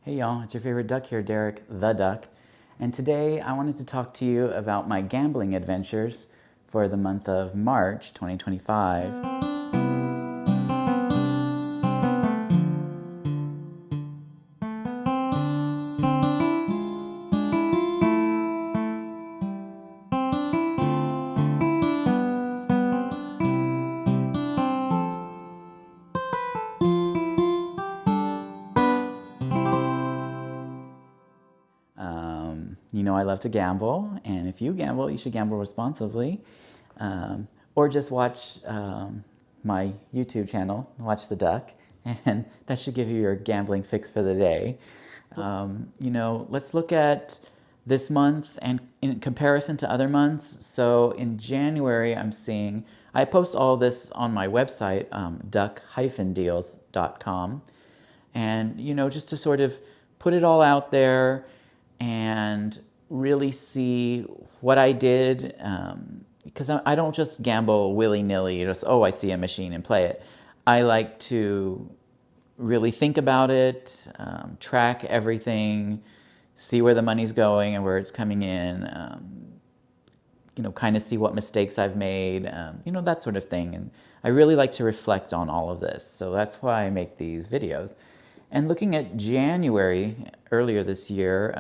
Hey y'all, it's your favorite duck here, Derek the Duck. And today I wanted to talk to you about my gambling adventures for the month of March 2025. I love to gamble, and if you gamble, you should gamble responsibly. Or just watch my YouTube channel, Watch the Duck, and that should give you your gambling fix for the day. Let's look at this month and in comparison to other months. So in January, I post all this on my website, duck-deals.com. And, just to sort of put it all out there and really see what I did, because I don't just gamble willy-nilly, just, oh, I see a machine and play it. I like to really think about it, track everything, see where the money's going and where it's coming in, kind of see what mistakes I've made, that sort of thing. And I really like to reflect on all of this. So that's why I make these videos. And looking at January, earlier this year,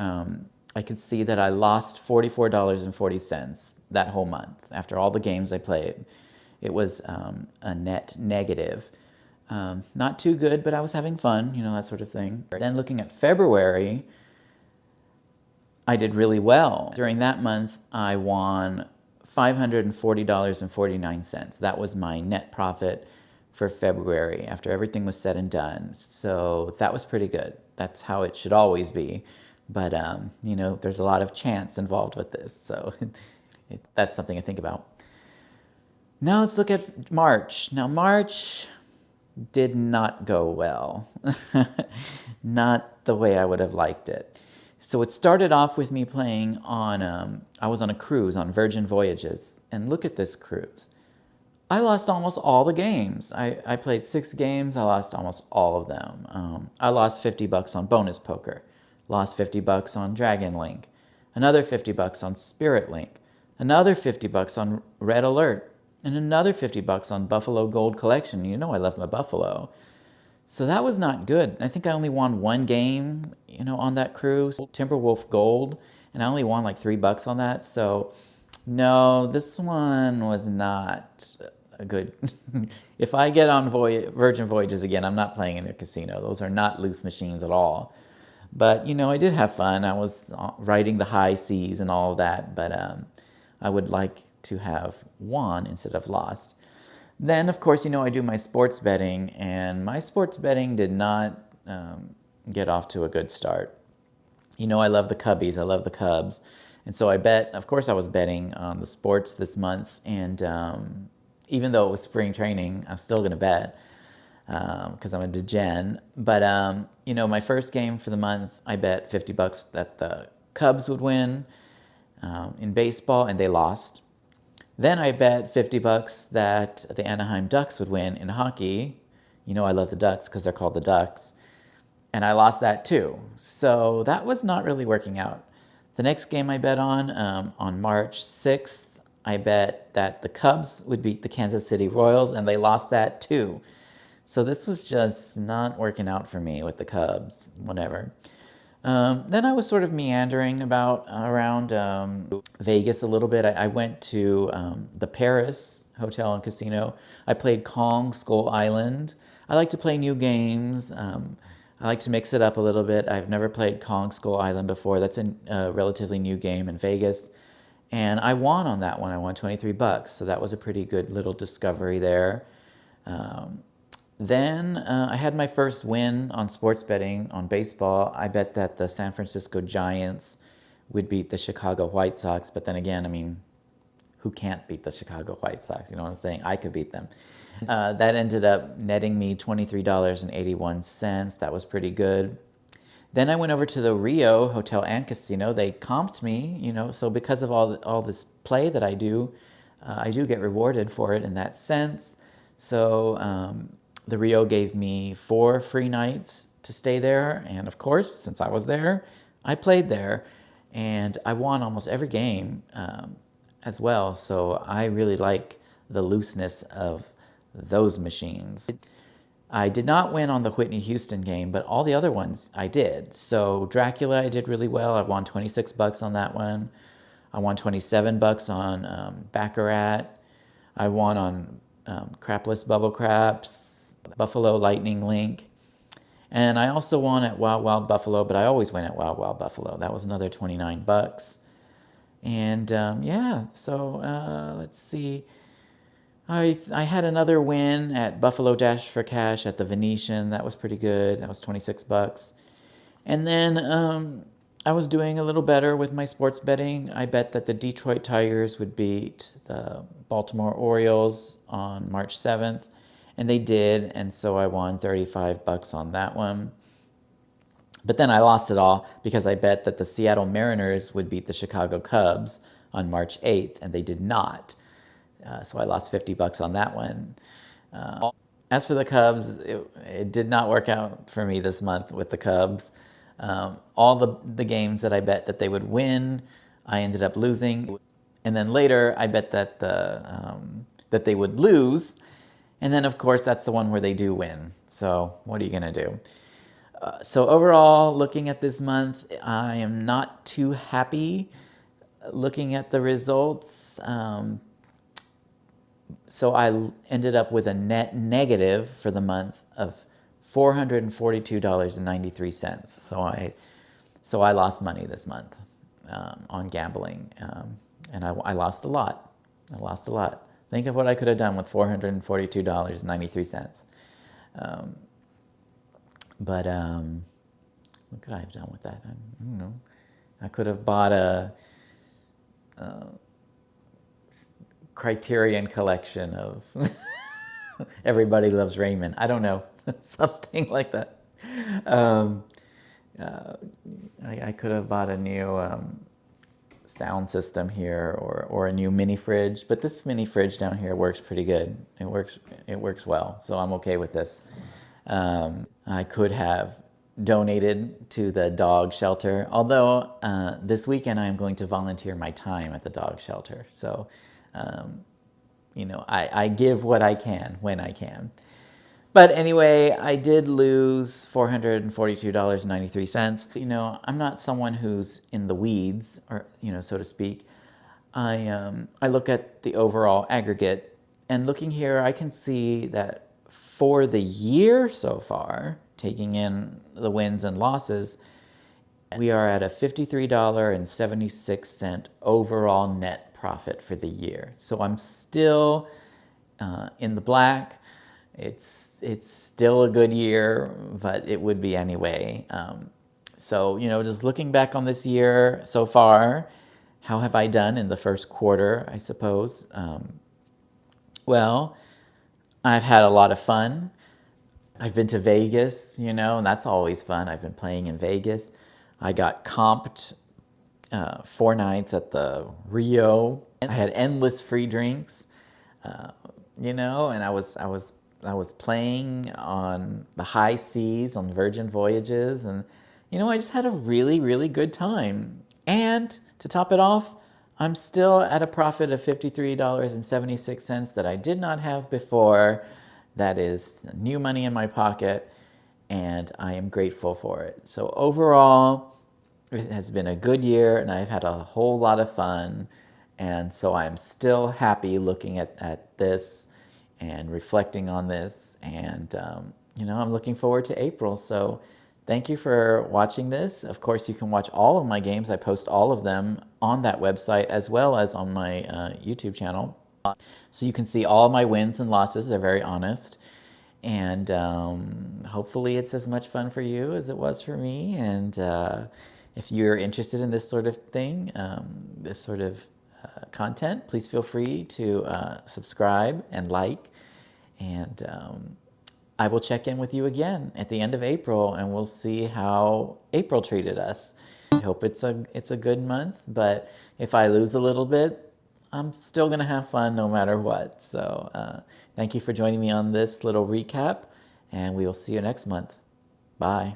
I could see that I lost $44.40 that whole month. After all the games I played, it was a net negative. Not too good, but I was having fun, that sort of thing. Then looking at February, I did really well. During that month, I won $540.49. That was my net profit for February after everything was said and done. So that was pretty good. That's how it should always be. But, there's a lot of chance involved with this. So that's something to think about. Now let's look at March. Now March did not go well. Not the way I would have liked it. So it started off with me playing on, I was on a cruise on Virgin Voyages. And look at this cruise. I lost almost all the games. I played 6 games. I lost almost all of them. I lost $50 on bonus poker. Lost $50 on Dragon Link. Another $50 on Spirit Link. Another $50 on Red Alert. And another $50 on Buffalo Gold Collection. You know I love my Buffalo. So that was not good. I think I only won 1 game, on that cruise, Timberwolf Gold, and I only won like $3 on that. So no, this one was not a good. If I get on Virgin Voyages again, I'm not playing in their casino. Those are not loose machines at all. But, I did have fun. I was riding the high seas and all of that, but I would like to have won instead of lost. Then, of course, I do my sports betting, and my sports betting did not get off to a good start. I love the Cubbies. I love the Cubs. And so I bet, of course, I was betting on the sports this month. And even though it was spring training, I'm still going to bet because I'm a degen. But, my first game for the month, I bet $50 that the Cubs would win in baseball, and they lost. Then I bet $50 that the Anaheim Ducks would win in hockey. I love the Ducks because they're called the Ducks. And I lost that too. So that was not really working out. The next game I bet on March 6th, I bet that the Cubs would beat the Kansas City Royals, and they lost that too. So this was just not working out for me with the Cubs, whatever. Then I was sort of meandering around Vegas a little bit. I went to the Paris Hotel and Casino. I played Kong Skull Island. I like to play new games. I like to mix it up a little bit. I've never played Kong Skull Island before. That's a relatively new game in Vegas. And I won on that one. I won $23. So that was a pretty good little discovery there. Then I had my first win on sports betting on baseball. I bet that the San Francisco Giants would beat the Chicago White Sox. But then again, who can't beat the Chicago White Sox? You know what I'm saying? I could beat them. That ended up netting me $23.81. That was pretty good. Then I went over to the Rio Hotel and Casino. They comped me, so because of all this play that I do get rewarded for it in that sense. So the Rio gave me 4 free nights to stay there. And of course, since I was there, I played there, and I won almost every game as well. So I really like the looseness of those machines. I did not win on the Whitney Houston game, but all the other ones I did. So Dracula, I did really well. I won 26 bucks on that one. I won 27 bucks on Baccarat. I won on Crapless Bubble Craps, Buffalo Lightning Link. And I also won at Wild Wild Buffalo, but I always win at Wild Wild Buffalo. That was another 29 bucks. And yeah, so let's see. I had another win at Buffalo Dash for Cash at the Venetian. That was pretty good. That was 26 bucks. And then I was doing a little better with my sports betting. I bet that the Detroit Tigers would beat the Baltimore Orioles on March 7th, and they did, and so I won 35 bucks on that one. But then I lost it all because I bet that the Seattle Mariners would beat the Chicago Cubs on March 8th, and they did not. So I lost 50 bucks on that one. As for the Cubs, it did not work out for me this month with the Cubs. All the games that I bet that they would win, I ended up losing. And then later, I bet that that they would lose. And then, of course, that's the one where they do win. So what are you going to do? So overall, looking at this month, I am not too happy looking at the results. So I ended up with a net negative for the month of $442.93. So I lost money this month on gambling, and I lost a lot. I lost a lot. Think of what I could have done with $442.93. But what could I have done with that? I don't know. I could have bought a Criterion collection of Everybody Loves Raymond. I don't know. Something like that. I could have bought a new sound system here, or a new mini fridge, but this mini fridge down here works pretty good. It works well, so I'm okay with this. I could have donated to the dog shelter, although this weekend I'm going to volunteer my time at the dog shelter. So, you know, I give what I can when I can. But anyway, I did lose $442.93. You know, I'm not someone who's in the weeds, or, you know, so to speak. I look at the overall aggregate, and looking here, I can see that for the year so far, taking in the wins and losses, we are at a $53.76 overall net profit for the year. So I'm still in the black. It's still a good year, but it would be anyway. So, you know, just looking back on this year so far, how have I done in the first quarter, I suppose? Well, I've had a lot of fun. I've been to Vegas, you know, and that's always fun. I've been playing in Vegas. I got comped 4 nights at the Rio. I had endless free drinks, you know, and I was playing on the high seas on Virgin Voyages, and, you know, I just had a really, really good time. And to top it off, I'm still at a profit of $53.76 that I did not have before. That is new money in my pocket, and I am grateful for it. So overall, it has been a good year, and I've had a whole lot of fun. And so I'm still happy looking at this and reflecting on this. And, you know, I'm looking forward to April. So thank you for watching this. Of course, you can watch all of my games. I post all of them on that website as well as on my YouTube channel. So you can see all my wins and losses. They're very honest. And hopefully it's as much fun for you as it was for me. And if you're interested in this sort of thing, this sort of content, please feel free to subscribe and like. And I will check in with you again at the end of April, and we'll see how April treated us. I hope it's a good month, but if I lose a little bit, I'm still going to have fun no matter what. So thank you for joining me on this little recap, and we will see you next month. Bye. Bye.